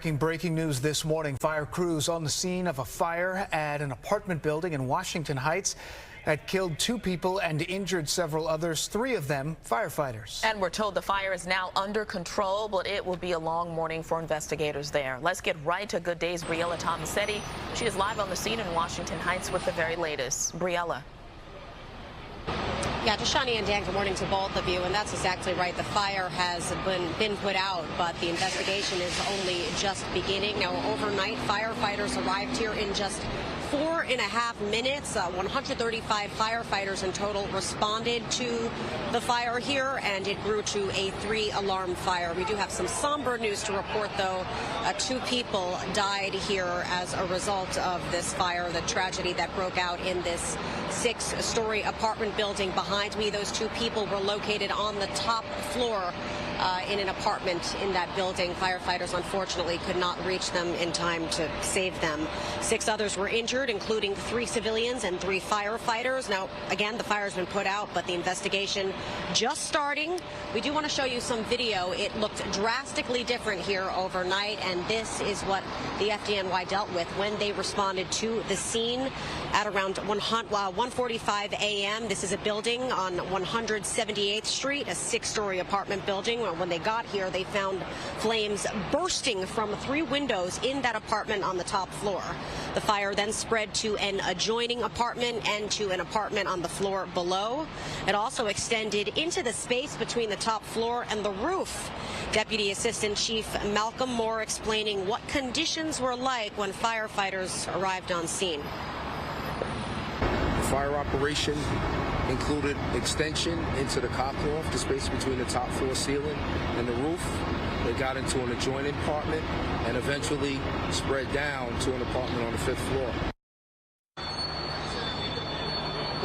Breaking news this morning. Fire crews on the scene of a fire at an apartment building in Washington Heights that killed 2 people and injured several others, 3 of them firefighters. And we're told the fire is now under control, but it will be a long morning for investigators there. Let's get right to Good Day's Briella Tomasetti. She is live on the scene in Washington Heights with the very latest. Briella. Yeah, Tashani and Dan, good morning to both of you. And that's exactly right. The fire has been put out, but the investigation is only just beginning. Now, overnight, firefighters arrived here in just 4.5 minutes. 135 firefighters in total responded to the fire here, and it grew to a 3-alarm fire. We do have some somber news to report, though. 2 people died here as a result of this fire, the tragedy that broke out in this 6-story apartment building behind me. Those 2 people were located on the top floor in an apartment in that building. Firefighters, unfortunately, could not reach them in time to save them. 6 others were injured, including 3 civilians and 3 firefighters. Now, again, the fire has been put out, but the investigation just starting. We do want to show you some video. It looked drastically different here overnight, and this is what the FDNY dealt with when they responded to the scene at around 1:45 a.m. This is a building on 178th Street, a 6-story apartment building. When they got here, they found flames bursting from 3 windows in that apartment on the top floor. The fire then spread to an adjoining apartment and to an apartment on the floor below. It also extended into the space between the top floor and the roof. Deputy Assistant Chief Malcolm Moore explaining what conditions were like when firefighters arrived on scene. The fire operation included extension into the cockloft, the space between the top floor ceiling and the roof. They got into an adjoining apartment and eventually spread down to an apartment on the 5th floor.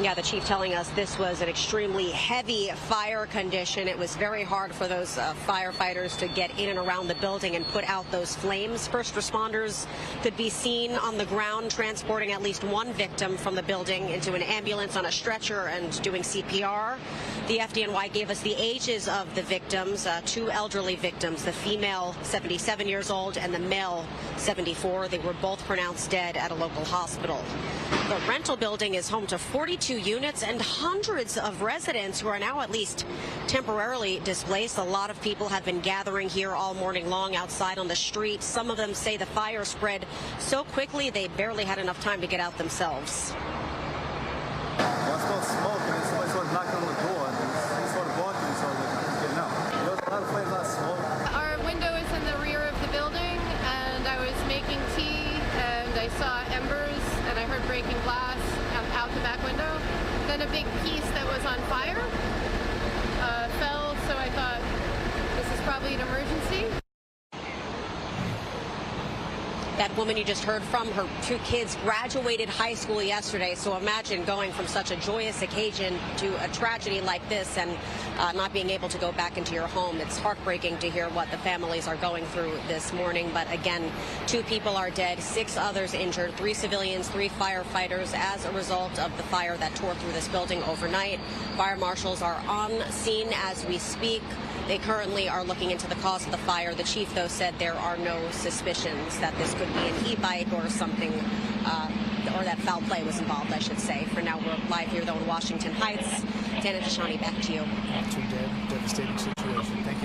Yeah, the chief telling us this was an extremely heavy fire condition. It was very hard for those firefighters to get in and around the building and put out those flames. First responders could be seen on the ground transporting at least 1 victim from the building into an ambulance on a stretcher and doing CPR. The FDNY gave us the ages of the victims, 2 elderly victims, the female 77 years old and the male 74. They were both pronounced dead at a local hospital. The rental building is home to 42 units and hundreds of residents who are now at least temporarily displaced. A lot of people have been gathering here all morning long outside on the street. Some of them say the fire spread so quickly they barely had enough time to get out themselves. I smelled smoke and somebody started knocking on the door and he started barking, so I was getting out. There was a lot of flames, a lot of smoke. Our window is in the rear of the building, and I was making tea and I saw embers and I heard breaking glass out the back window. Then a big piece that was on fire fell, so I thought this is probably an emergency. That woman you just heard from, her 2 kids graduated high school yesterday, so imagine going from such a joyous occasion to a tragedy like this and not being able to go back into your home. It's heartbreaking to hear what the families are going through this morning, but again, 2 people are dead, 6 others injured, 3 civilians, 3 firefighters as a result of the fire that tore through this building overnight. Fire marshals are on scene as we speak. They currently are looking into the cause of the fire. The chief, though, said there are no suspicions that this could be an e-bike or something, or that foul play was involved, I should say. For now, we're live here, though, in Washington Heights. Dan and Tashani, back to you. 2 dead, devastating situation. Thank you.